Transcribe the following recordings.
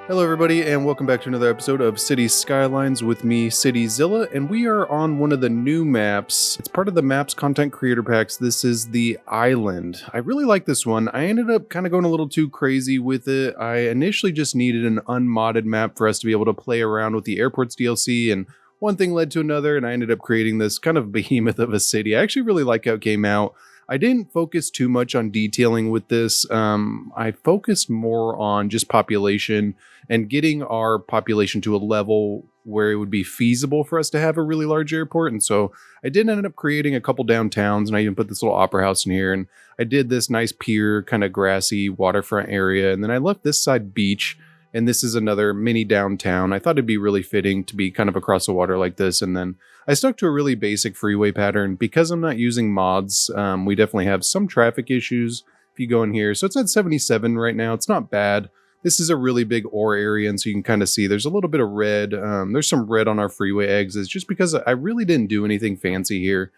Hello everybody and welcome back to another episode of City Skylines with me, CityZilla, and we are on one of the new maps. It's part of the Maps Content Creator Packs. This is the Eyeland. I really like this one. I ended up kind of going a little too crazy with it. I initially just needed an unmodded map for us to be able to play around with the airports DLC, and one thing led to another, and I ended up creating this kind of behemoth of a city. I actually really like how it came out. I didn't focus too much on detailing with this. I focused more on just population and getting our population to a level where it would be feasible for us to have a really large airport. And so I did end up creating a couple downtowns, and I even put this little opera house in here, and I did this nice pier, kind of grassy waterfront area. And then I left this side beach, and this is another mini downtown. I thought it'd be really fitting to be kind of across the water like this. And then I stuck to a really basic freeway pattern. Because I'm not using mods, we definitely have some traffic issues if you go in here. So it's at 77 right now. It's not bad. This is a really big ore area, and so you can kind of see there's a little bit of red. There's some red on our freeway exits just because I really didn't do anything fancy here.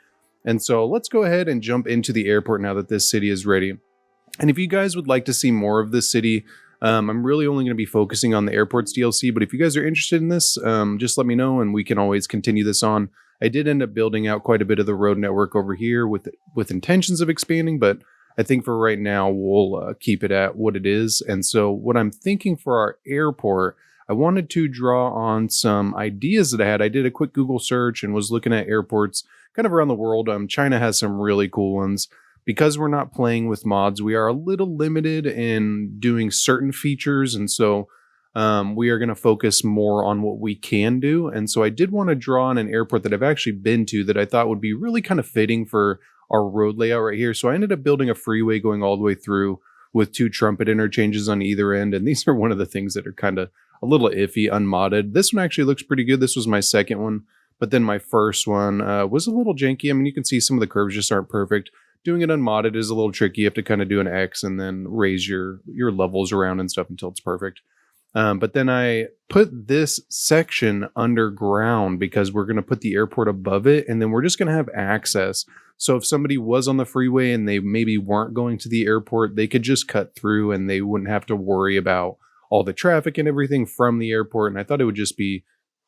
And so let's go ahead and jump into the airport now that this city is ready. And if you guys would like to see more of this city, I'm really only going to be focusing on the airports DLC, but if you guys are interested in this, just let me know and we can always continue this on. I did end up building out quite a bit of the road network over here with intentions of expanding, but I think for right now, we'll keep it at what it is. And so what I'm thinking for our airport, I wanted to draw on some ideas that I had. I did a quick Google search and was looking at airports kind of around the world. China has some really cool ones. Because we're not playing with mods, we are a little limited in doing certain features. And so we are going to focus more on what we can do. And so I did want to draw on an airport that I've actually been to that I thought would be really kind of fitting for our road layout right here. So I ended up building a freeway going all the way through with 2 trumpet interchanges on either end. And these are one of the things that are kind of a little iffy, unmodded. This one actually looks pretty good. This was my second one. But then my first one was a little janky. I mean, you can see some of the curves just aren't perfect. Doing it unmodded is a little tricky. You have to kind of do an X and then raise your levels around and stuff until it's perfect. But then I put this section underground because we're going to put the airport above it, and then we're just going to have access. So if somebody was on the freeway and they maybe weren't going to the airport, they could just cut through and they wouldn't have to worry about all the traffic and everything from the airport. And I thought it would just be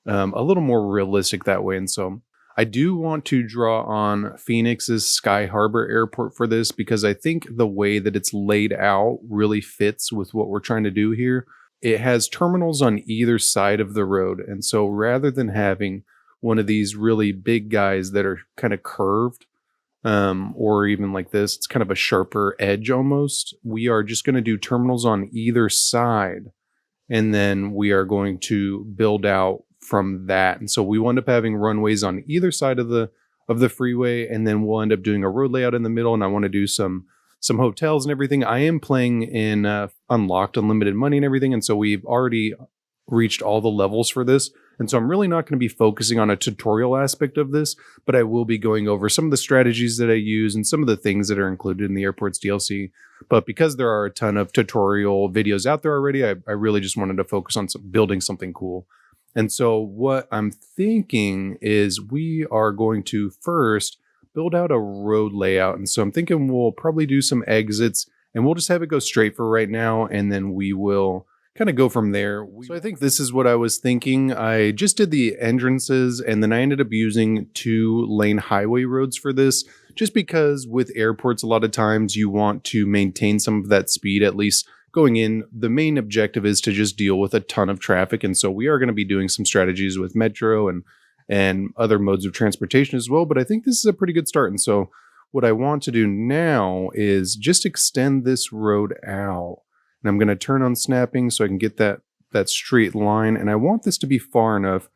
a little more realistic that way. And so I do want to draw on Phoenix's Sky Harbor Airport for this because I think the way that it's laid out really fits with what we're trying to do here. It has terminals on either side of the road. And so rather than having one of these really big guys that are kind of curved, or even like this, it's kind of a sharper edge almost. We are just going to do terminals on either side, and then we are going to build out from that. And so we wind up having runways on either side of the freeway, and then we'll end up doing a road layout in the middle. And I want to do some hotels and everything. I am playing in unlocked unlimited money and everything, and so we've already reached all the levels for this. And so I'm really not going to be focusing on a tutorial aspect of this, but I will be going over some of the strategies that I use and some of the things that are included in the airports DLC. But because there are a ton of tutorial videos out there already, I really just wanted to focus on building something cool. And so what I'm thinking is we are going to first build out a road layout. And so I'm thinking we'll probably do some exits, and we'll just have it go straight for right now, and then we will kind of go from there. So I think this is what I was thinking. I just did the entrances, and then I ended up using 2-lane highway roads for this, just because with airports, a lot of times you want to maintain some of that speed, at least going in. The main objective is to just deal with a ton of traffic. And so we are going to be doing some strategies with Metro and other modes of transportation as well. But I think this is a pretty good start. And so what I want to do now is just extend this road out. And I'm going to turn on snapping so I can get that straight line. And I want this to be far enough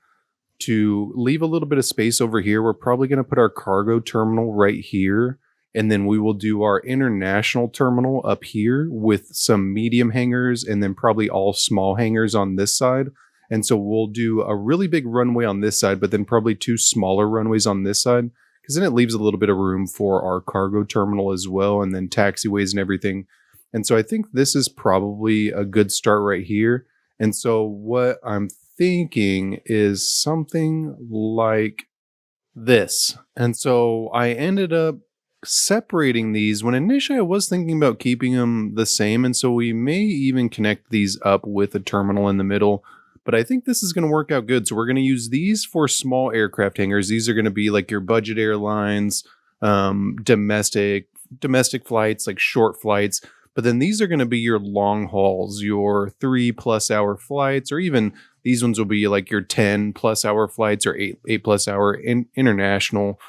to leave a little bit of space over here. We're probably going to put our cargo terminal right here. And then we will do our international terminal up here with some medium hangars and then probably all small hangars on this side. And so we'll do a really big runway on this side, but then probably 2 smaller runways on this side, because then it leaves a little bit of room for our cargo terminal as well, and then taxiways and everything. And so I think this is probably a good start right here. And so what I'm thinking is something like this. And so I ended up separating these when initially I was thinking about keeping them the same. And so we may even connect these up with a terminal in the middle. But I think this is going to work out good. So we're going to use these for small aircraft hangars. These are going to be like your budget airlines, domestic flights, like short flights. But then these are going to be your long hauls, your 3+ hour flights, or even these ones will be like your 10+ hour flights or 8+ hour international,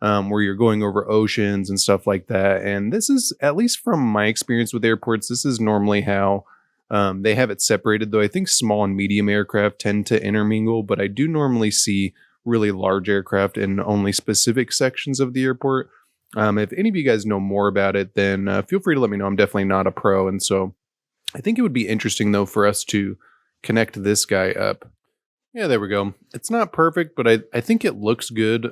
where you're going over oceans and stuff like that. And this is, at least from my experience with airports, this is normally how they have it separated, though I think small and medium aircraft tend to intermingle, but I do normally see really large aircraft in only specific sections of the airport. If any of you guys know more about it, then feel free to let me know. I'm definitely not a pro. And so I think it would be interesting, though, for us to connect this guy up. Yeah, there we go. It's not perfect, but I think it looks good.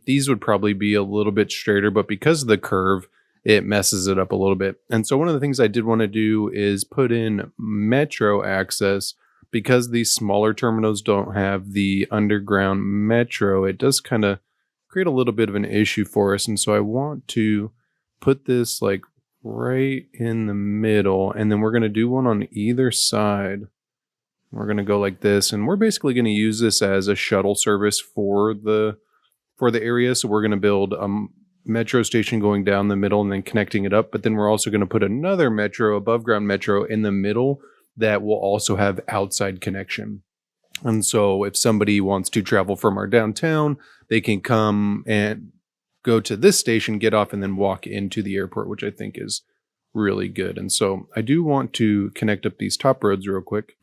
These would probably be a little bit straighter, but because of the curve, it messes it up a little bit. And so one of the things I did want to do is put in metro access. Because these smaller terminals don't have the underground metro, it does kind of create a little bit of an issue for us. And so I want to put this like right in the middle, and then we're going to do one on either side. We're going to go like this, and we're basically going to use this as a shuttle service for the area. So we're going to build a metro station going down the middle and then connecting it up. But then we're also going to put another metro, above ground metro, in the middle that will also have outside connection. And so if somebody wants to travel from our downtown, they can come and go to this station, get off, and then walk into the airport, which I think is really good. And so I do want to connect up these top roads real quick.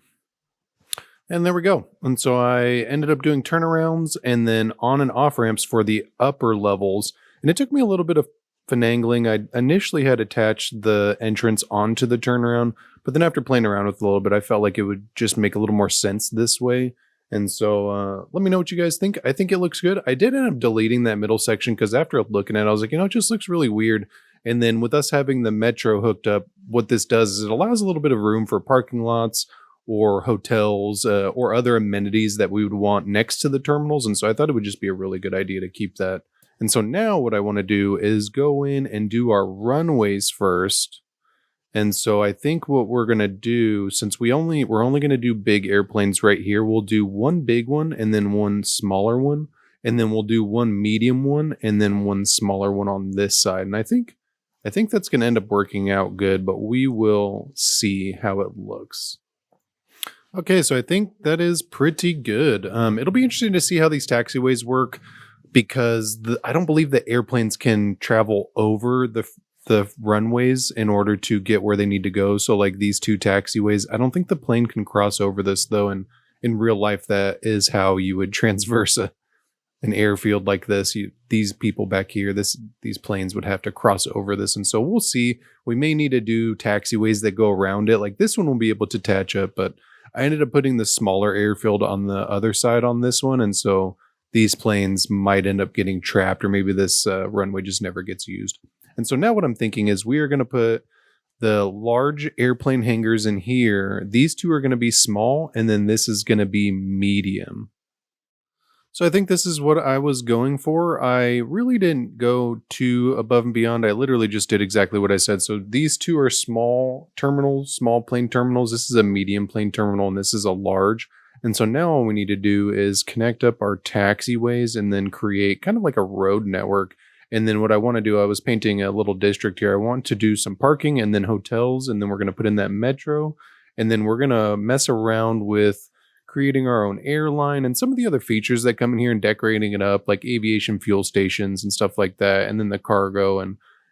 And there we go. And so I ended up doing turnarounds and then on and off ramps for the upper levels. And it took me a little bit of finagling. I initially had attached the entrance onto the turnaround, but then after playing around with it a little bit, I felt like it would just make a little more sense this way. And so let me know what you guys think. I think it looks good. I did end up deleting that middle section because after looking at it, I was like, it just looks really weird. And then with us having the metro hooked up, what this does is it allows a little bit of room for parking lots or hotels or other amenities that we would want next to the terminals. And so I thought it would just be a really good idea to keep that. And so now what I want to do is go in and do our runways first. And so I think what we're going to do, since we're only going to do big airplanes right here, we'll do one big one and then one smaller one. And then we'll do one medium one and then one smaller one on this side. And I think that's going to end up working out good, but we will see how it looks. Okay, so I think that is pretty good. It'll be interesting to see how these taxiways work, because I don't believe the airplanes can travel over the runways in order to get where they need to go. So like these two taxiways, I don't think the plane can cross over this, though. And in real life, that is how you would transverse an airfield like this. These people back here, these planes would have to cross over this. And so we'll see. We may need to do taxiways that go around it. Like this one will be able to attach up, but I ended up putting the smaller airfield on the other side on this one. And so these planes might end up getting trapped, or maybe this runway just never gets used. And so now what I'm thinking is we are going to put the large airplane hangars in here. These two are going to be small, and then this is going to be medium. So I think this is what I was going for. I really didn't go too above and beyond. I literally just did exactly what I said. So these two are small terminals, small plane terminals. This is a medium plane terminal, and this is a large. And so now all we need to do is connect up our taxiways and then create kind of like a road network. And then what I want to do, I was painting a little district here. I want to do some parking and then hotels, and then we're going to put in that metro. And then we're going to mess around with creating our own airline and some of the other features that come in here and decorating it up, like aviation fuel stations and stuff like that. And then the cargo.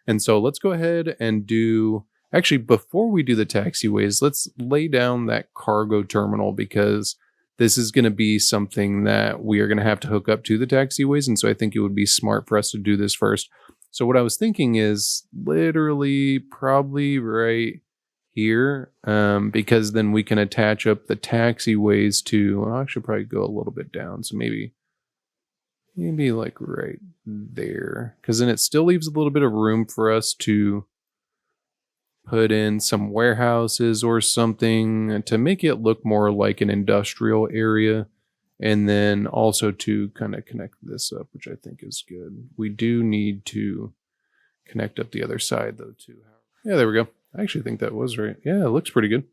And so let's go ahead and do, actually, before we do the taxiways, let's lay down that cargo terminal, because this is going to be something that we are going to have to hook up to the taxiways. And so I think it would be smart for us to do this first. So what I was thinking is literally probably right here, because then we can attach up the taxiways to, I should probably go a little bit down. So maybe like right there, because then it still leaves a little bit of room for us to put in some warehouses or something to make it look more like an industrial area. And then also to kind of connect this up, which I think is good. We do need to connect up the other side though too. Yeah, there we go. I actually think that was right. Yeah, it looks pretty good.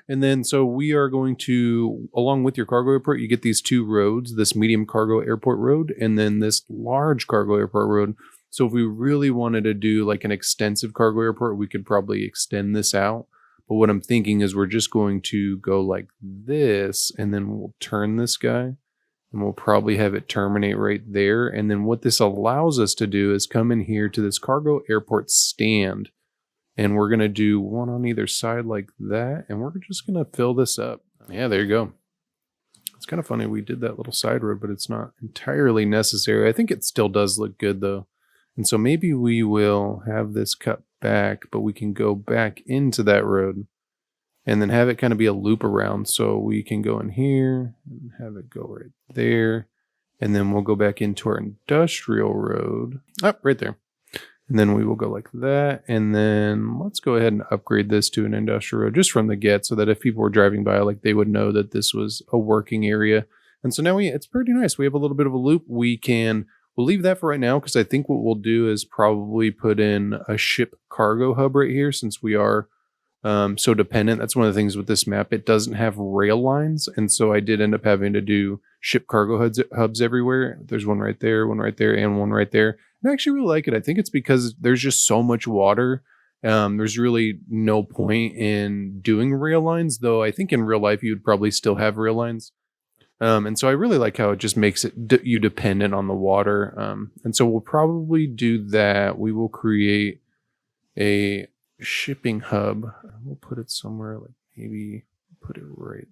And then so we are going to, along with your cargo airport, you get these two roads, this medium cargo airport road and then this large cargo airport road. So if we really wanted to do like an extensive cargo airport, we could probably extend this out. But what I'm thinking is we're just going to go like this, and then we'll turn this guy, and we'll probably have it terminate right there. And then what this allows us to do is come in here to this cargo airport stand, and we're going to do one on either side like that, and we're just going to fill this up. Yeah, there you go. It's kind of funny we did that little side road, but it's not entirely necessary. I think it still does look good though. And so maybe we will have this cut back, but we can go back into that road and then have it kind of be a loop around. So we can go in here and have it go right there. And then we'll go back into our industrial road. Oh, right there. And then we will go like that. And then let's go ahead and upgrade this to an industrial road just from the get so that if people were driving by, like they would know that this was a working area. And so now it's pretty nice. We have a little bit of a loop. We'll leave that for right now because I think what we'll do is probably put in a ship cargo hub right here since we are so dependent. That's one of the things with this map. It doesn't have rail lines. And so I did end up having to do ship cargo hubs everywhere. There's one right there, and one right there. And I actually really like it. I think it's because there's just so much water. There's really no point in doing rail lines, though I think in real life you would probably still have rail lines. And so I really like how it just makes it you dependent on the water. And so we'll probably do that. We will create a shipping hub. We'll put it somewhere like maybe put it right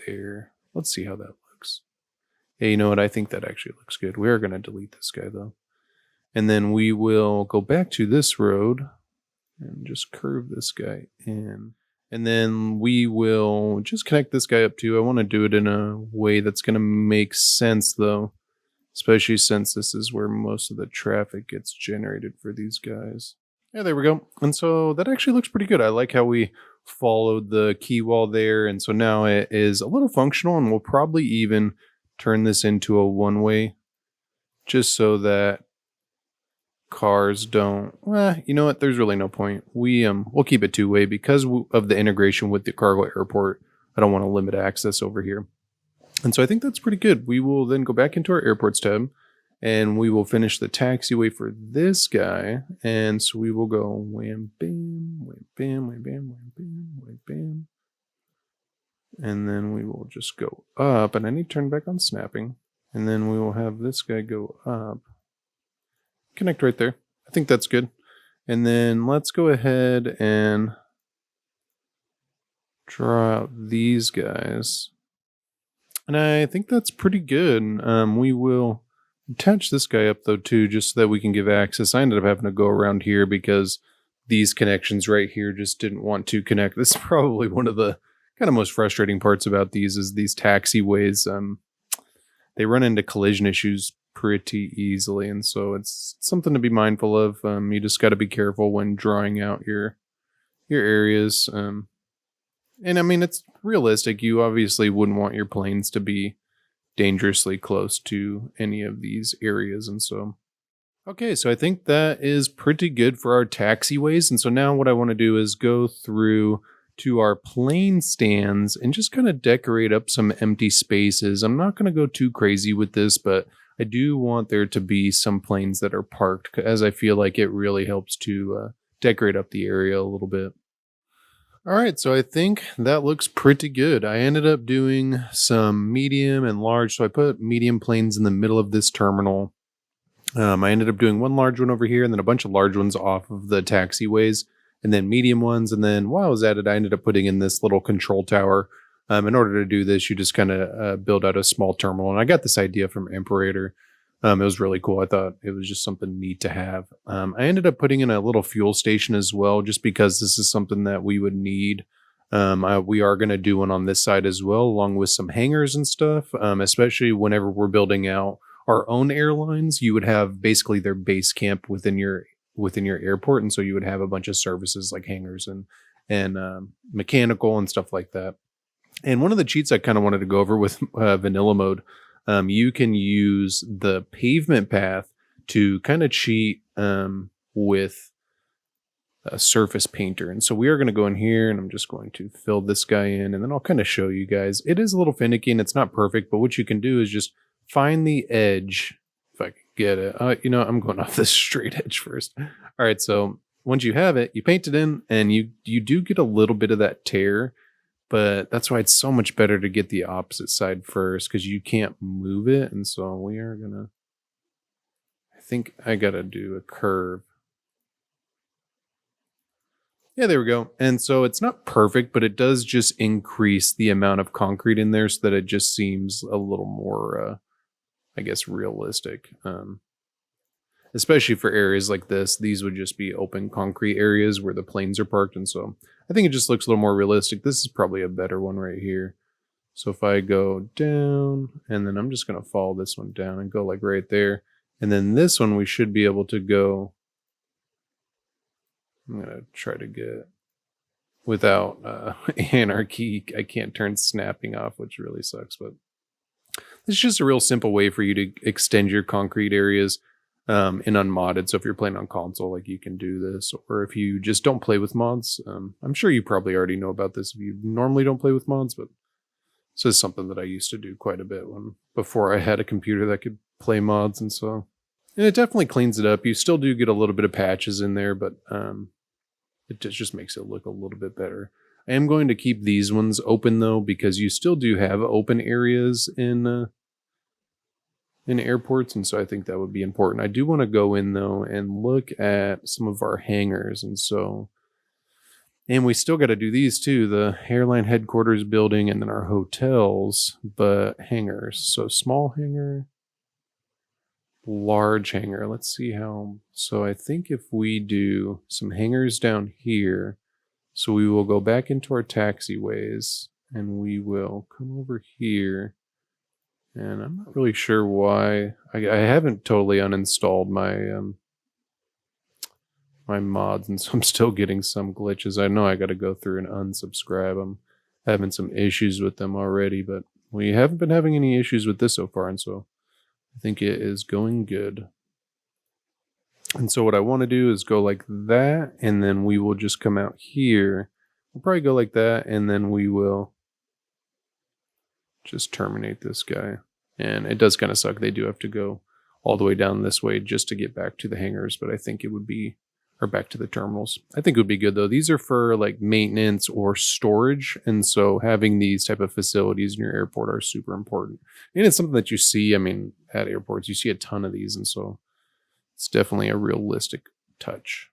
there. Let's see how that looks. Yeah, you know what? I think that actually looks good. We are going to delete this guy though. And then we will go back to this road and just curve this guy in. And then we will just connect this guy up too. I want to do it in a way that's going to make sense though, especially since this is where most of the traffic gets generated for these guys. Yeah, there we go. And so that actually looks pretty good. I like how we followed the key wall there. And so now it is a little functional, and we'll probably even turn this into a one-way just so that cars don't, you know what, there's really no point. We'll keep it two-way because of the integration with the cargo airport. I don't want to limit access over here. And so I think that's pretty good. We will then go back into our airports tab and we will finish the taxiway for this guy. And so we will go wham bam, wham bam, wham bam, wham bam, wham bam. And then we will just go up, and I need to turn back on snapping. And then we will have this guy go up. Connect right there. I think that's good. And then let's go ahead and draw out these guys. And I think that's pretty good. We will attach this guy up though too, just so that we can give access. I ended up having to go around here because these connections right here just didn't want to connect. This is probably one of the kind of most frustrating parts about these is these taxiways. They run into collision issues pretty easily, and so it's something to be mindful of. You just got to be careful when drawing out your areas. And I mean, it's realistic. You obviously wouldn't want your planes to be dangerously close to any of these areas, and so okay, so I think that is pretty good for our taxiways. And so now what I want to do is go through to our plane stands and just kind of decorate up some empty spaces. I'm not going to go too crazy with this, but I do want there to be some planes that are parked, as I feel like it really helps to decorate up the area a little bit. All right, so I think that looks pretty good. I ended up doing some medium and large, so I put medium planes in the middle of this terminal. I ended up doing one large one over here and then a bunch of large ones off of the taxiways, and then medium ones. And then while I was at it, I ended up putting in this little control tower. In order to do this, you just kind of build out a small terminal. And I got this idea from Imperator. It was really cool. I thought it was just something neat to have. I ended up putting in a little fuel station as well, just because this is something that we would need. We are going to do one on this side as well, along with some hangars and stuff, especially whenever we're building out our own airlines. You would have basically their base camp within your within your airport, and so you would have a bunch of services like hangars and mechanical and stuff like that. And one of the cheats I kind of wanted to go over with vanilla mode, you can use the pavement path to kind of cheat with a surface painter. And so we are going to go in here, and I'm just going to fill this guy in, and then I'll kind of show you guys. It is a little finicky and it's not perfect, but what you can do is just find the edge. If I can get it, I'm going off this straight edge first. All right, so once you have it, you paint it in, and you do get a little bit of that tear, but that's why it's so much better to get the opposite side first, because you can't move it. And so we are gonna, I think I gotta do a curve. Yeah, there we go. And so it's not perfect, but it does just increase the amount of concrete in there so that it just seems a little more, I guess, realistic. Especially for areas like this, these would just be open concrete areas where the planes are parked. And so I think it just looks a little more realistic. This is probably a better one right here. So if I go down, and then I'm just going to follow this one down and go like right there. And then this one, we should be able to go. I'm going to try to get without anarchy. I can't turn snapping off, which really sucks. But it's just a real simple way for you to extend your concrete areas in Unmodded. So if you're playing on console, like, you can do this, or if you just don't play with mods, I'm sure you probably already know about this if you normally don't play with mods, but this is something that I used to do quite a bit before I had a computer that could play mods. And it definitely cleans it up. You still do get a little bit of patches in there, but it just makes it look a little bit better. I am going to keep these ones open though, because you still do have open areas in airports, and so I think that would be important. I do want to go in though and look at some of our hangars, and we still got to do these too, the airline headquarters building and then our hotels, but hangars. So small hangar, large hangar. Let's see how. So I think if we do some hangars down here, so we will go back into our taxiways and we will come over here. And I'm not really sure why. I haven't totally uninstalled my my mods, and so I'm still getting some glitches. I know I got to go through and unsubscribe. I'm having some issues with them already, but we haven't been having any issues with this so far, and so I think it is going good. And so what I want to do is go like that, and then we will just come out here. We'll probably go like that, and then we will just terminate this guy. And it does kind of suck. They do have to go all the way down this way just to get back to the hangars, but I think it would be, or back to the terminals. I think it would be good though. These are for like maintenance or storage, and so having these type of facilities in your airport are super important. And it's something that you see, I mean, at airports, you see a ton of these, and so it's definitely a realistic touch.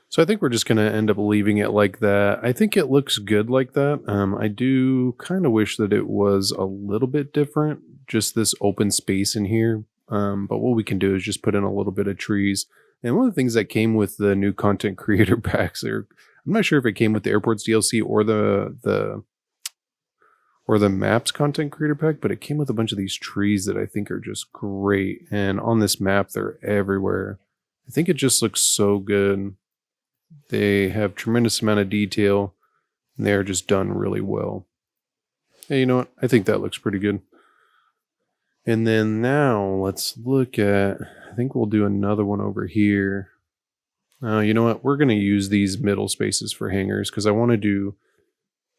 So I think we're just going to end up leaving it like that. I think it looks good like that. I do kind of wish that it was a little bit different, just this open space in here. But what we can do is just put in a little bit of trees. And one of the things that came with the new content creator packs, I'm not sure if it came with the airports DLC or the maps content creator pack, but it came with a bunch of these trees that I think are just great. And on this map, they're everywhere. I think it just looks so good. They have tremendous amount of detail, and they're just done really well. Hey, you know what? I think that looks pretty good. And then now let's look at, I think we'll do another one over here. You know what? We're going to use these middle spaces for hangars because I want to do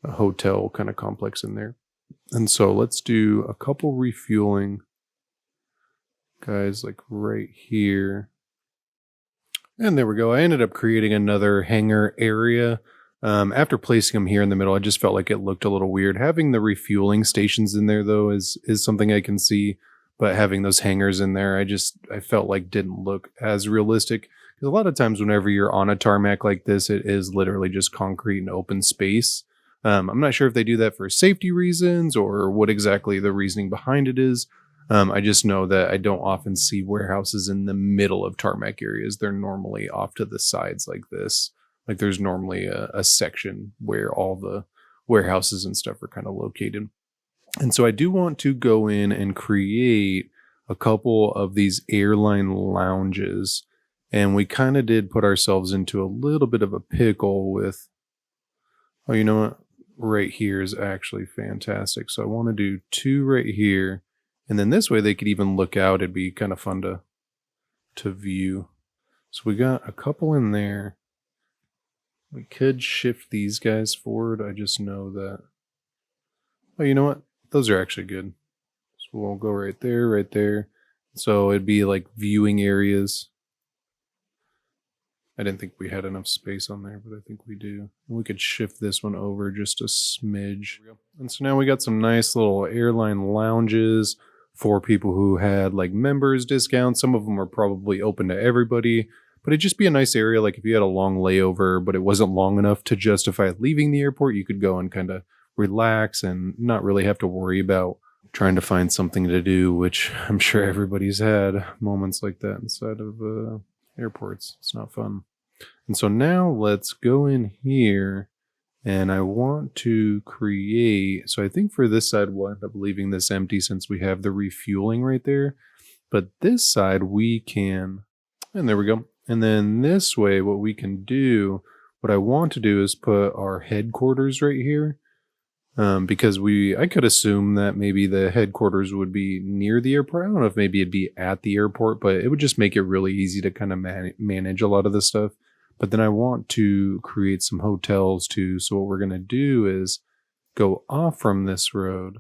a hotel kind of complex in there. And so let's do a couple refueling guys like right here. And there we go. I ended up creating another hangar area. After placing them here in the middle, I just felt like it looked a little weird. Having the refueling stations in there, though, is something I can see. But having those hangars in there, I felt like didn't look as realistic. Because a lot of times whenever you're on a tarmac like this, it is literally just concrete and open space. I'm not sure if they do that for safety reasons or what exactly the reasoning behind it is. I just know that I don't often see warehouses in the middle of tarmac areas. They're normally off to the sides like this. Like there's normally a section where all the warehouses and stuff are kind of located. And so I do want to go in and create a couple of these airline lounges. And we kind of did put ourselves into a little bit of a pickle with, oh, you know what? Right here is actually fantastic. So I want to do 2 right here. And then this way they could even look out. It'd be kind of fun to view. So we got a couple in there. We could shift these guys forward. I just know that, oh, you know what? Those are actually good. So we'll go right there, right there. So it'd be like viewing areas. I didn't think we had enough space on there, but I think we do. We could shift this one over just a smidge. And so now we got some nice little airline lounges for people who had like members discounts. Some of them are probably open to everybody, but it'd just be a nice area. Like if you had a long layover, but it wasn't long enough to justify leaving the airport, you could go and kind of relax and not really have to worry about trying to find something to do, which I'm sure everybody's had moments like that inside of airports. It's not fun. And so now let's go in here and I want to create, so I think for this side we'll end up leaving this empty since we have the refueling right there. But this side we can, and there we go. And then this way what we can do, what I want to do is put our headquarters right here. Because I could assume that maybe the headquarters would be near the airport. I don't know if maybe it'd be at the airport, but it would just make it really easy to kind of manage a lot of this stuff. But then I want to create some hotels too. So what we're going to do is go off from this road.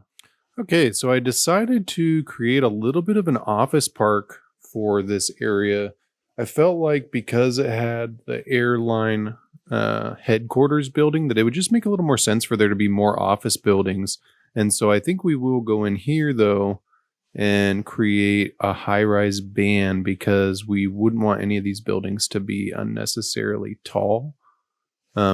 Okay, so I decided to create a little bit of an office park for this area. I felt like because it had the airline headquarters building that it would just make a little more sense for there to be more office buildings. And so I think we will go in here though and create a high-rise band because we wouldn't want any of these buildings to be unnecessarily tall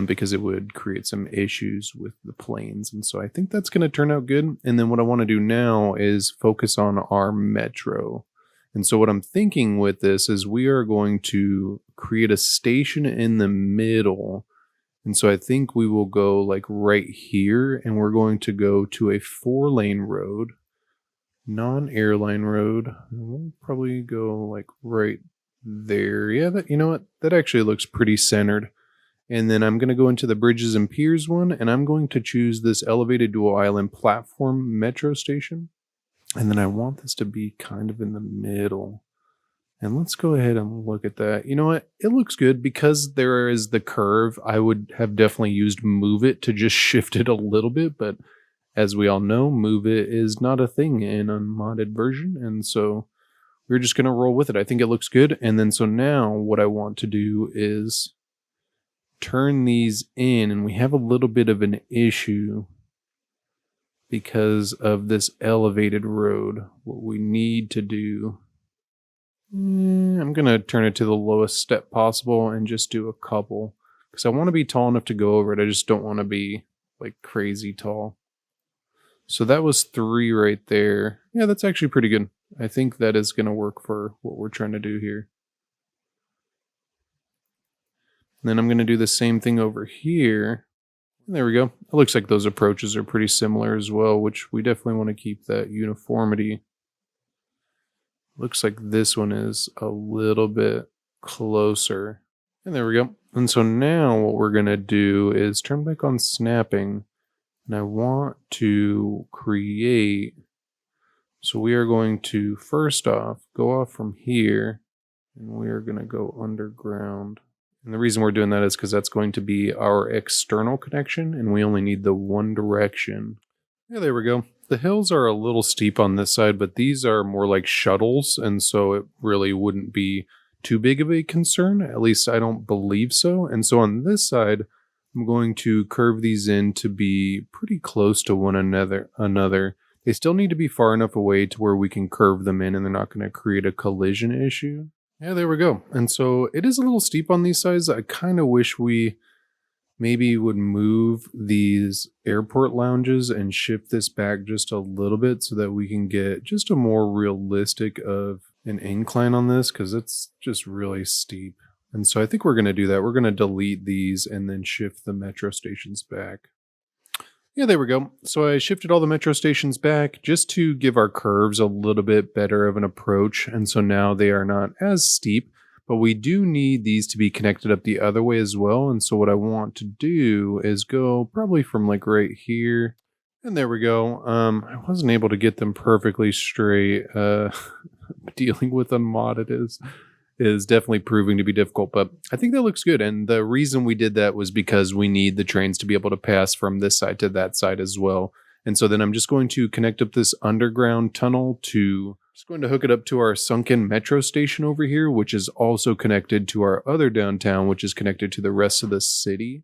because it would create some issues with the planes. And so I think that's going to turn out good. And then what I want to do now is focus on our metro. And so what I'm thinking with this is we are going to create a station in the middle. And so I think we will go like right here and we're going to go to a 4-lane road, non-airline road. We'll probably go like right there. Yeah, you know what? That actually looks pretty centered. And then I'm going to go into the bridges and piers one and I'm going to choose this elevated dual island platform metro station. And then I want this to be kind of in the middle. And let's go ahead and look at that. You know what? It looks good because there is the curve. I would have definitely used Move It to just shift it a little bit. But as we all know, Move It is not a thing in Unmodded version. And so we're just going to roll with it. I think it looks good. And then so now what I want to do is turn these in. And we have a little bit of an issue because of this elevated road. What we need to do, I'm going to turn it to the lowest step possible and just do a couple because I want to be tall enough to go over it. I just don't want to be like crazy tall. So that was 3 right there. Yeah, that's actually pretty good. I think that is going to work for what we're trying to do here. And then I'm going to do the same thing over here. There we go. It looks like those approaches are pretty similar as well, which we definitely want to keep that uniformity. Looks like this one is a little bit closer. And there we go. And so now what we're going to do is turn back on snapping. And I want to create, so we are going to first off, go off from here. And we are going to go underground. And the reason we're doing that is because that's going to be our external connection, and we only need the one direction. Yeah, there we go. The hills are a little steep on this side, but these are more like shuttles, and so it really wouldn't be too big of a concern. At least I don't believe so. And so on this side, I'm going to curve these in to be pretty close to one another. They still need to be far enough away to where we can curve them in, and they're not going to create a collision issue. Yeah, there we go. And so it is a little steep on these sides. I kind of wish we maybe would move these airport lounges and shift this back just a little bit so that we can get just a more realistic of an incline on this because it's just really steep. And so I think we're going to do that. We're going to delete these and then shift the metro stations back. Yeah, there we go. So I shifted all the metro stations back just to give our curves a little bit better of an approach. And so now they are not as steep, But we do need these to be connected up the other way as well. And so what I want to do is go probably from like right here. And there we go. I wasn't able to get them perfectly straight. Dealing with Unmodded is definitely proving to be difficult, but I think that looks good. And the reason we did that was because we need the trains to be able to pass from this side to that side as well. And so then I'm just going to connect up this underground tunnel just going to hook it up to our sunken metro station over here, which is also connected to our other downtown, which is connected to the rest of the city.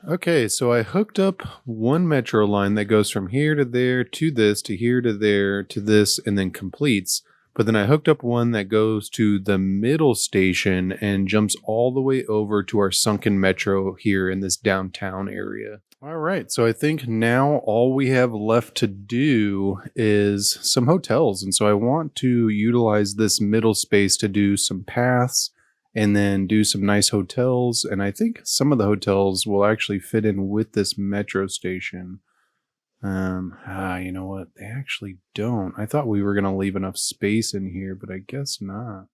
Okay, so I hooked up one metro line that goes from here to there to this to here to there to this and then completes. But then I hooked up one that goes to the middle station and jumps all the way over to our sunken metro here in this downtown area. All right, so I think now all we have left to do is some hotels. And so I want to utilize this middle space to do some paths and then do some nice hotels. And I think some of the hotels will actually fit in with this metro station. You know what? They actually don't. I thought we were going to leave enough space in here, but I guess not.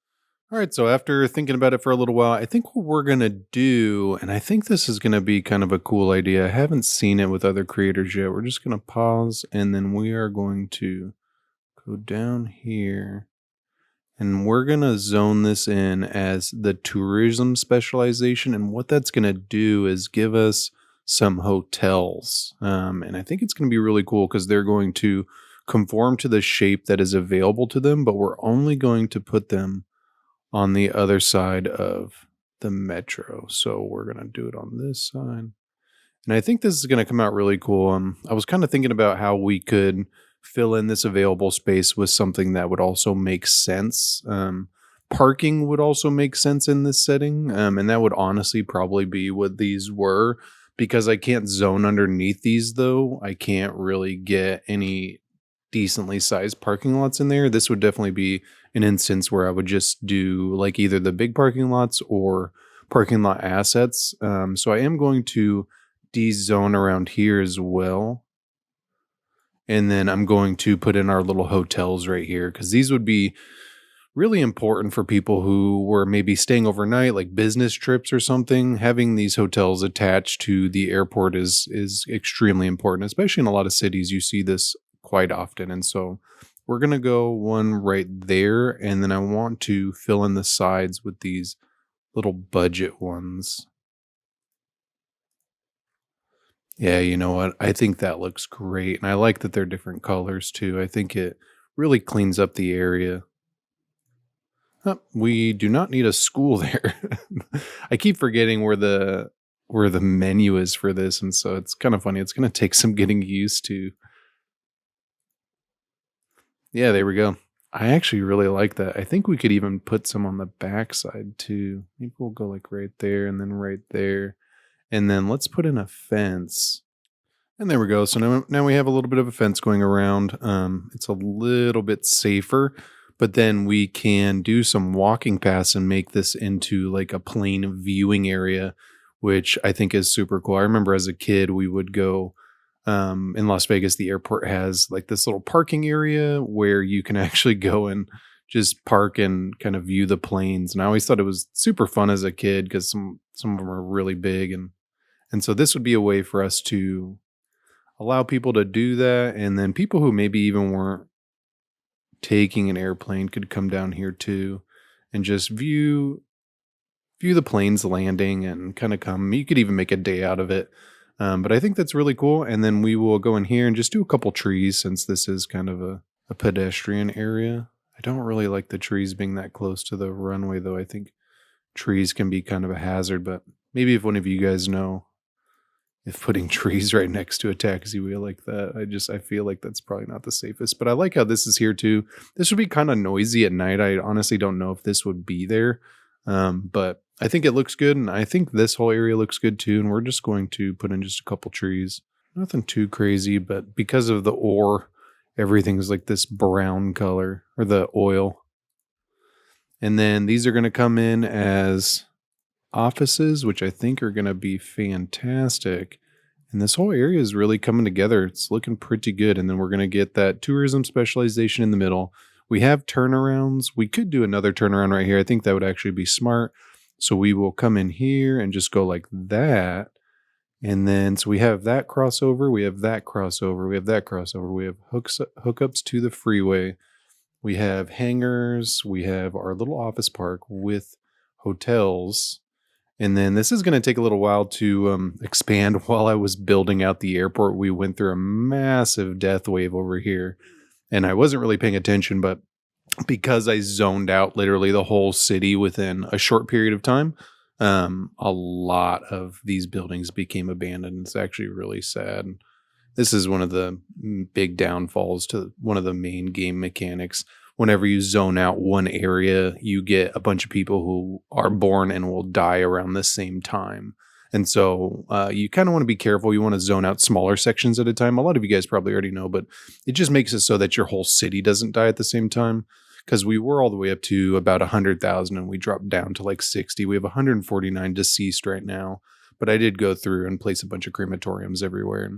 All right, so after thinking about it for a little while, I think what we're going to do, and I think this is going to be kind of a cool idea. I haven't seen it with other creators yet. We're just going to pause, and then we are going to go down here. And we're going to zone this in as the tourism specialization. And what that's going to do is give us some hotels. And I think it's going to be really cool because they're going to conform to the shape that is available to them, but we're only going to put them on the other side of the metro. So we're going to do it on this side. And I think this is going to come out really cool. I was kind of thinking about how we could fill in this available space with something that would also make sense. Parking would also make sense in this setting. And that would honestly probably be what these were, because I can't zone underneath these though. I can't really get any decently sized parking lots in there. This would definitely be an instance where I would just do like either the big parking lots or parking lot assets. So I am going to de-zone around here as well. And then I'm going to put in our little hotels right here, because these would be really important for people who were maybe staying overnight, like business trips or something. Having these hotels attached to the airport is extremely important, especially in a lot of cities. You see this quite often. And so we're going to go one right there. And then I want to fill in the sides with these little budget ones. Yeah, you know what? I think that looks great. And I like that they're different colors too. I think it really cleans up the area. We do not need a school there. I keep forgetting where the menu is for this, and so it's kind of funny. It's going to take some getting used to. Yeah, there we go. I actually really like that. I think we could even put some on the backside too. Maybe we'll go like right there and then right there. And then let's put in a fence. And there we go. So now we have a little bit of a fence going around. It's a little bit safer, but then we can do some walking paths and make this into like a plain viewing area, which I think is super cool. I remember as a kid, we would go in Las Vegas. The airport has like this little parking area where you can actually go and just park and kind of view the planes. And I always thought it was super fun as a kid because some of them are really big. And so this would be a way for us to allow people to do that. And then people who maybe even weren't taking an airplane could come down here too and just view the planes landing and kind of come. You could even make a day out of it. But I think that's really cool. And then we will go in here and just do a couple trees, since this is kind of a pedestrian area. I don't really like the trees being that close to the runway, though. I think trees can be kind of a hazard, but maybe if one of you guys know if putting trees right next to a taxiway like that, I feel like that's probably not the safest. But I like how this is here too. This would be kind of noisy at night. I honestly don't know if this would be there. But I think it looks good, and I think this whole area looks good too. And we're just going to put in just a couple trees. Nothing too crazy, but because of the ore, everything's like this brown color, or the oil. And then these are going to come in as offices, which I think are going to be fantastic. And this whole area is really coming together. It's looking pretty good. And then we're going to get that tourism specialization in the middle. We have turnarounds. We could do another turnaround right here. I think that would actually be smart. So we will come in here and just go like that. And then, so we have that crossover, we have that crossover, we have that crossover, we have hookups to the freeway, we have hangars, we have our little office park with hotels. And then this is going to take a little while to expand. While I was building out the airport, we went through a massive death wave over here. And I wasn't really paying attention, but because I zoned out literally the whole city within a short period of time, a lot of these buildings became abandoned. It's actually really sad. This is one of the big downfalls to one of the main game mechanics. Whenever you zone out one area, you get a bunch of people who are born and will die around the same time. And so you kind of want to be careful. You want to zone out smaller sections at a time. A lot of you guys probably already know, but it just makes it so that your whole city doesn't die at the same time. Because we were all the way up to about 100,000 and we dropped down to like 60. We have 149 deceased right now. But I did go through and place a bunch of crematoriums everywhere.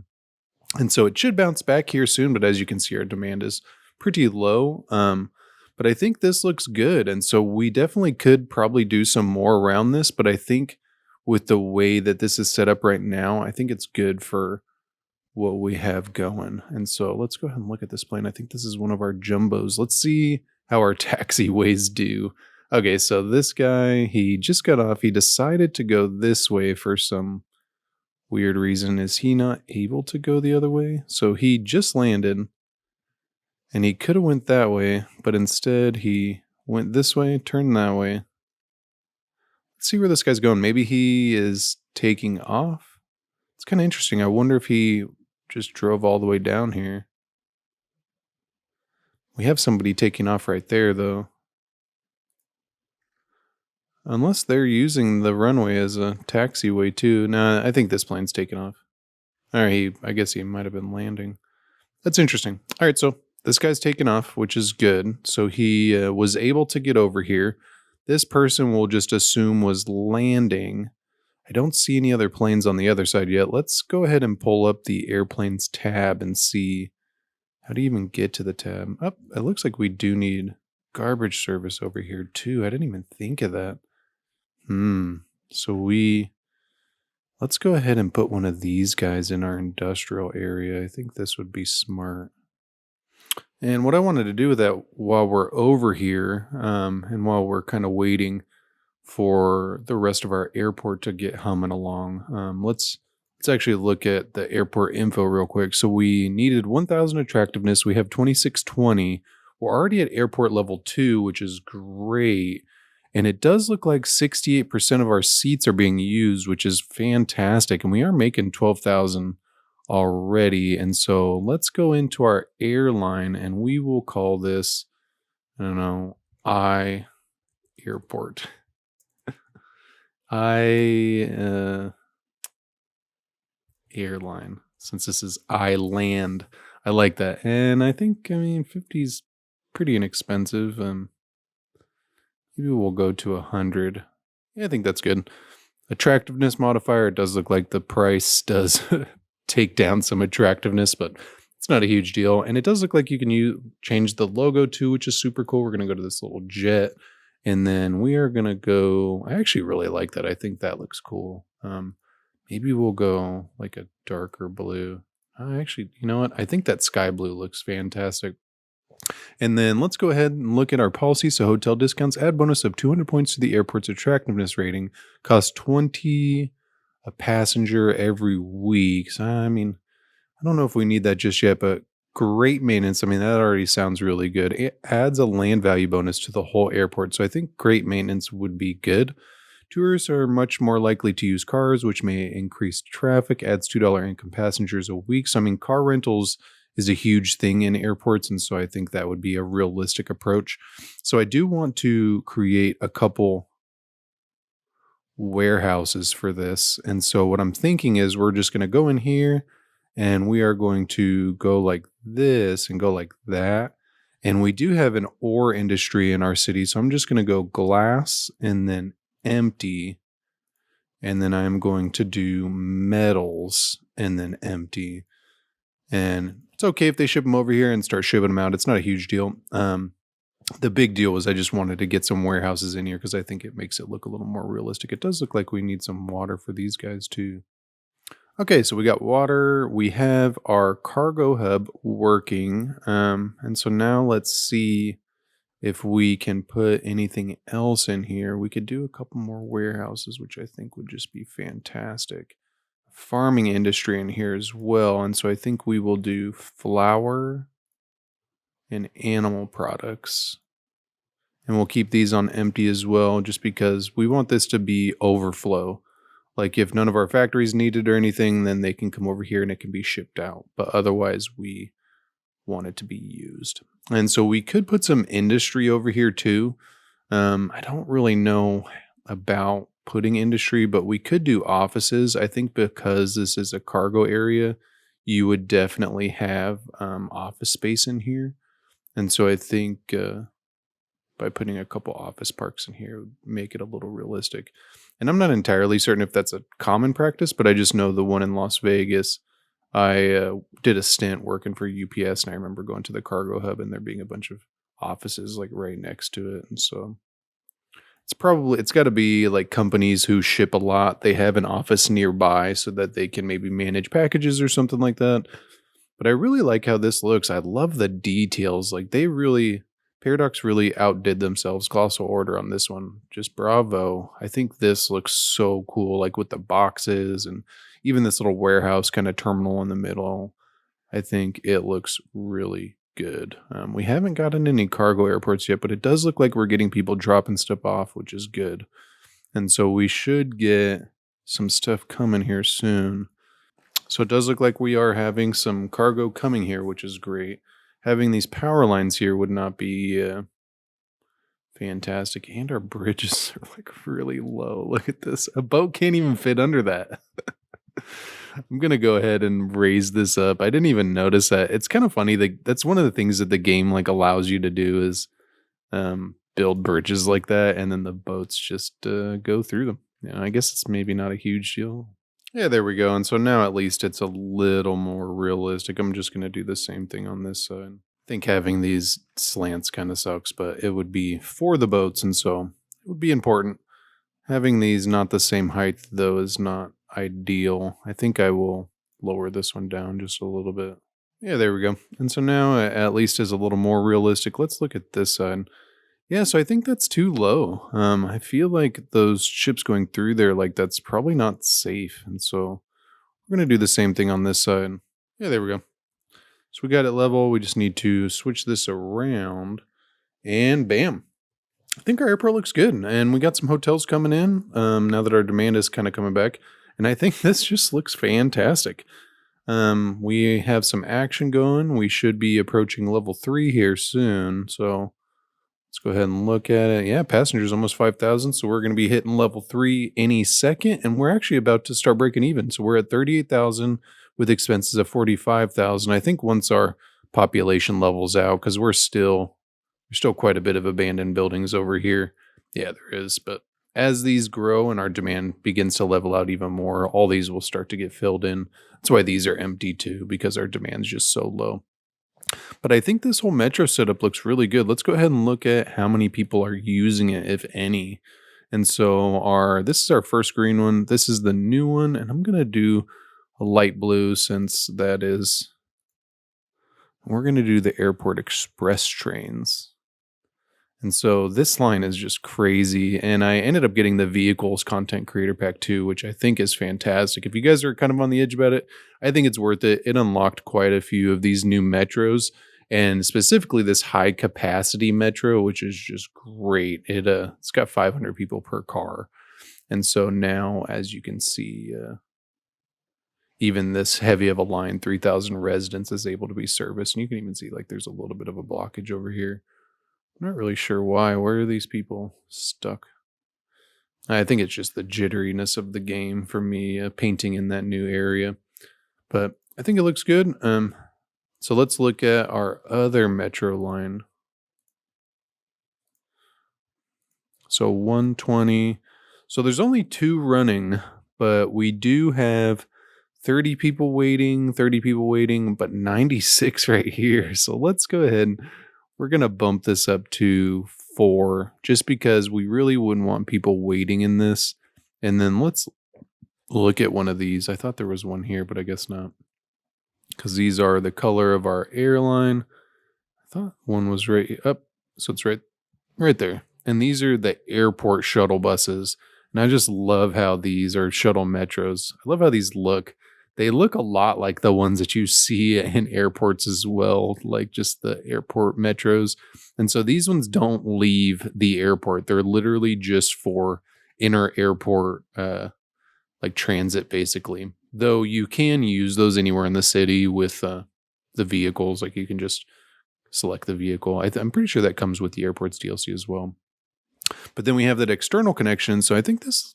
And so it should bounce back here soon. But as you can see, our demand is pretty low. But I think this looks good. And so we definitely could probably do some more around this. But I think with the way that this is set up right now, I think it's good for what we have going. And so let's go ahead and look at this plane. I think this is one of our jumbos. Let's see how our taxiways do. Okay, so this guy, he just got off. He decided to go this way for some weird reason. Is he not able to go the other way? So he just landed and he could have went that way, but instead he went this way, turned that way. Let's see where this guy's going. Maybe he is taking off. It's kind of interesting. I wonder if he just drove all the way down here. We have somebody taking off right there, though. Unless they're using the runway as a taxiway, too. Nah, I think this plane's taking off. All right, I guess he might have been landing. That's interesting. All right, so this guy's taking off, which is good. So he was able to get over here. This person we'll just assume was landing. I don't see any other planes on the other side yet. Let's go ahead and pull up the airplanes tab and see. How do you even get to the tab? Oh, it looks like we do need garbage service over here too. I didn't even think of that. So let's go ahead and put one of these guys in our industrial area. I think this would be smart. And what I wanted to do with that while we're over here, and while we're kind of waiting for the rest of our airport to get humming along, let's actually look at the airport info real quick. So we needed 1,000 attractiveness. We have 2620. We're already at airport level 2, which is great. And it does look like 68% of our seats are being used, which is fantastic. And we are making 12,000 already. And so let's go into our airline and we will call this, I don't know, Airport. Airline, since this is Eyeland. I like that. And I think, 50 is pretty inexpensive. Maybe we'll go to 100. Yeah, I think that's good. Attractiveness modifier, it does look like the price does take down some attractiveness, but it's not a huge deal. And it does look like you can change the logo too, which is super cool. We're going to go to this little jet. And then we are going to go, I actually really like that. I think that looks cool. Maybe we'll go like a darker blue. Actually, you know what? I think that sky blue looks fantastic. And then let's go ahead and look at our policy. So hotel discounts, add bonus of 200 points to the airport's attractiveness rating. Cost 20 a passenger every week. So, I don't know if we need that just yet, but great maintenance. That already sounds really good. It adds a land value bonus to the whole airport. So I think great maintenance would be good. Tourists are much more likely to use cars, which may increase traffic, adds $2 income passengers a week. So, car rentals is a huge thing in airports. And so I think that would be a realistic approach. So I do want to create a couple warehouses for this. And so what I'm thinking is we're just going to go in here and we are going to go like this and go like that. And we do have an ore industry in our city. So I'm just going to go glass and then empty. And then I'm going to do metals and then empty. And it's okay if they ship them over here and start shipping them out. It's not a huge deal. The big deal was I just wanted to get some warehouses in here because I think it makes it look a little more realistic. It does look like we need some water for these guys too. Okay, so we got water. We have our cargo hub working. And so now let's see if we can put anything else in here. We could do a couple more warehouses, which I think would just be fantastic. Farming industry in here as well. And so I think we will do flour and animal products. And we'll keep these on empty as well, just because we want this to be overflow. Like if none of our factories need it or anything, then they can come over here and it can be shipped out. But otherwise, we want it to be used. And so we could put some industry over here too. I don't really know about putting industry, but we could do offices. I think because this is a cargo area, you would definitely have office space in here. And so I think by putting a couple office parks in here would make it a little realistic. And I'm not entirely certain if that's a common practice, but I just know the one in Las Vegas, I did a stint working for UPS, and I remember going to the cargo hub and there being a bunch of offices like right next to it. And so it's got to be like companies who ship a lot. They have an office nearby so that they can maybe manage packages or something like that. But I really like how this looks. I love the details. Like Paradox really outdid themselves. Colossal Order on this one. Just bravo. I think this looks so cool, like with the boxes and even this little warehouse kind of terminal in the middle. I think it looks really good. We haven't gotten any cargo airports yet, but it does look like we're getting people dropping stuff off, which is good. And so we should get some stuff coming here soon. So it does look like we are having some cargo coming here, which is great. Having these power lines here would not be fantastic. And our bridges are like really low. Look at this. A boat can't even fit under that. I'm going to go ahead and raise this up. I didn't even notice that. It's kind of funny. That's one of the things that the game like allows you to do is build bridges like that. And then the boats just go through them. Yeah, I guess it's maybe not a huge deal. Yeah, there we go. And so now at least it's a little more realistic. I'm just going to do the same thing on this side. I think having these slants kind of sucks, but it would be for the boats. And so it would be important. Having these not the same height, though, is not ideal. I think I will lower this one down just a little bit. Yeah, there we go. And so now at least is a little more realistic. Let's look at this side. Yeah, so I think that's too low. I feel like those ships going through there, like that's probably not safe. And so we're going to do the same thing on this side. Yeah, there we go. So we got it level. We just need to switch this around and bam. I think our airport looks good. And we got some hotels coming in now that our demand is kind of coming back. And I think this just looks fantastic. We have some action going. We should be approaching level 3 here soon. So let's go ahead and look at it. Yeah, passengers almost 5,000. So we're going to be hitting level 3 any second. And we're actually about to start breaking even. So we're at 38,000 with expenses of 45,000. I think once our population levels out, because there's still quite a bit of abandoned buildings over here. Yeah, there is. But as these grow and our demand begins to level out even more, all these will start to get filled in. That's why these are empty too, because our demand is just so low. But I think this whole metro setup looks really good. Let's go ahead and look at how many people are using it, if any. And so this is our first green one. This is the new one. And I'm going to do a light blue since that is... We're going to do the airport express trains. And so this line is just crazy. And I ended up getting the vehicles content creator pack too, which I think is fantastic. If you guys are kind of on the edge about it, I think it's worth it. It unlocked quite a few of these new metros, and specifically this high capacity metro, which is just great. It's got 500 people per car. And so now, as you can see, even this heavy of a line, 3,000 residents is able to be serviced. And you can even see like there's a little bit of a blockage over here. I'm not really sure why. Where are these people stuck? I think it's just the jitteriness of the game for me painting in that new area. But I think it looks good. So let's look at our other metro line. So 120. So there's only 2 running, but we do have 30 people waiting, but 96 right here. So let's go ahead. We're going to bump this up to 4 just because we really wouldn't want people waiting in this. And then let's look at one of these. I thought there was one here, but I guess not. Because these are the color of our airline. I thought one was right up. So it's right there. And these are the airport shuttle buses. And I just love how these are shuttle metros. I love how these look. They look a lot like the ones that you see in airports as well, like just the airport metros. And so these ones don't leave the airport. They're literally just for inner airport like transit, basically. Though you can use those anywhere in the city with the vehicles. Like you can just select the vehicle. I'm pretty sure that comes with the airport's DLC as well. But then we have that external connection. So I think this,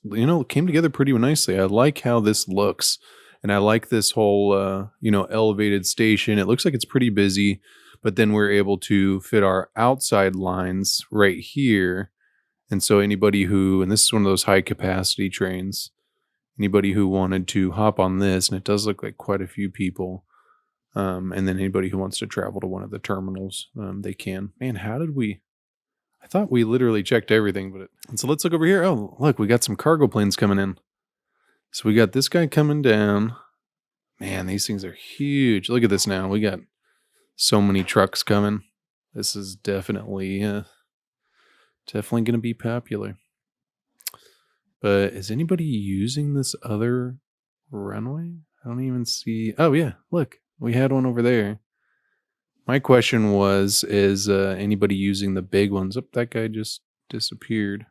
came together pretty nicely. I like how this looks. And I like this whole, elevated station. It looks like it's pretty busy. But then we're able to fit our outside lines right here. And so anybody who, and this is one of those high capacity trains, anybody who wanted to hop on this, and it does look like quite a few people. And then anybody who wants to travel to one of the terminals, they can. Man, I thought we literally checked everything, and so let's look over here. Oh, look, we got some cargo planes coming in. So we got this guy coming down. Man, these things are huge. Look at this now. We got so many trucks coming. This is definitely going to be popular. But is anybody using this other runway? I don't even see. Oh, yeah. Look, we had one over there. My question is anybody using the big ones? Oh, that guy just disappeared.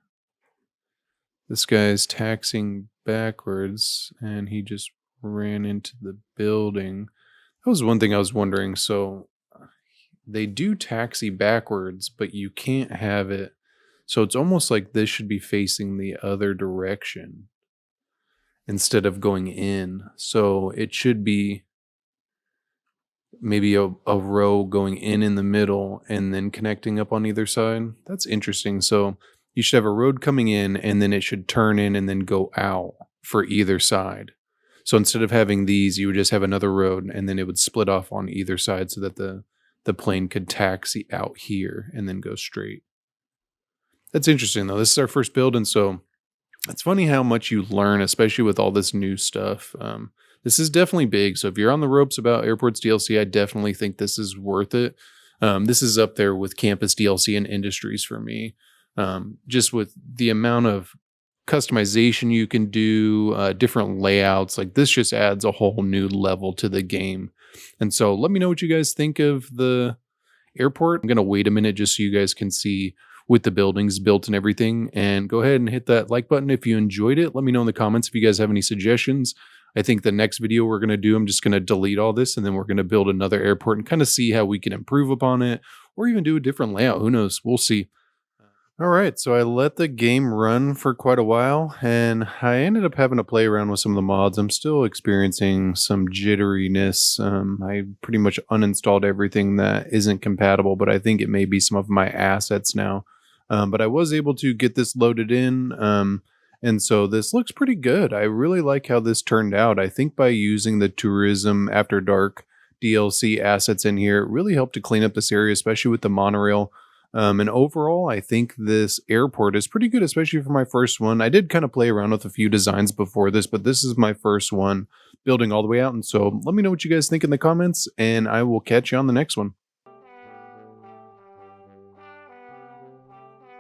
This guy's taxiing backwards, and he just ran into the building. That was one thing I was wondering. So they do taxi backwards, but you can't have it. So it's almost like this should be facing the other direction instead of going in. So it should be maybe a row going in the middle and then connecting up on either side. That's interesting. So you should have a road coming in, and then it should turn in and then go out for either side. So instead of having these, you would just have another road, and then it would split off on either side so that the plane could taxi out here and then go straight. That's interesting, though. This is our first build, and so it's funny how much you learn, especially with all this new stuff. This is definitely big, so if you're on the ropes about Airports DLC, I definitely think this is worth it. This is up there with Campus DLC and Industries for me. Just with the amount of customization you can do, different layouts, like this just adds a whole new level to the game. And so let me know what you guys think of the airport. I'm going to wait a minute just so you guys can see with the buildings built and everything, and go ahead and hit that like button if you enjoyed it. Let me know in the comments if you guys have any suggestions. I think the next video we're going to do, I'm just going to delete all this, and then we're going to build another airport and kind of see how we can improve upon it, or even do a different layout. Who knows? We'll see. All right, so I let the game run for quite a while, and I ended up having to play around with some of the mods. I'm still experiencing some jitteriness. I pretty much uninstalled everything that isn't compatible, but I think it may be some of my assets now. But I was able to get this loaded in, and so this looks pretty good. I really like how this turned out. I think by using the Tourism After Dark DLC assets in here, it really helped to clean up this area, especially with the monorail. And overall, I think this airport is pretty good, especially for my first one. I did kind of play around with a few designs before this, but this is my first one building all the way out. And so let me know what you guys think in the comments, and I will catch you on the next one.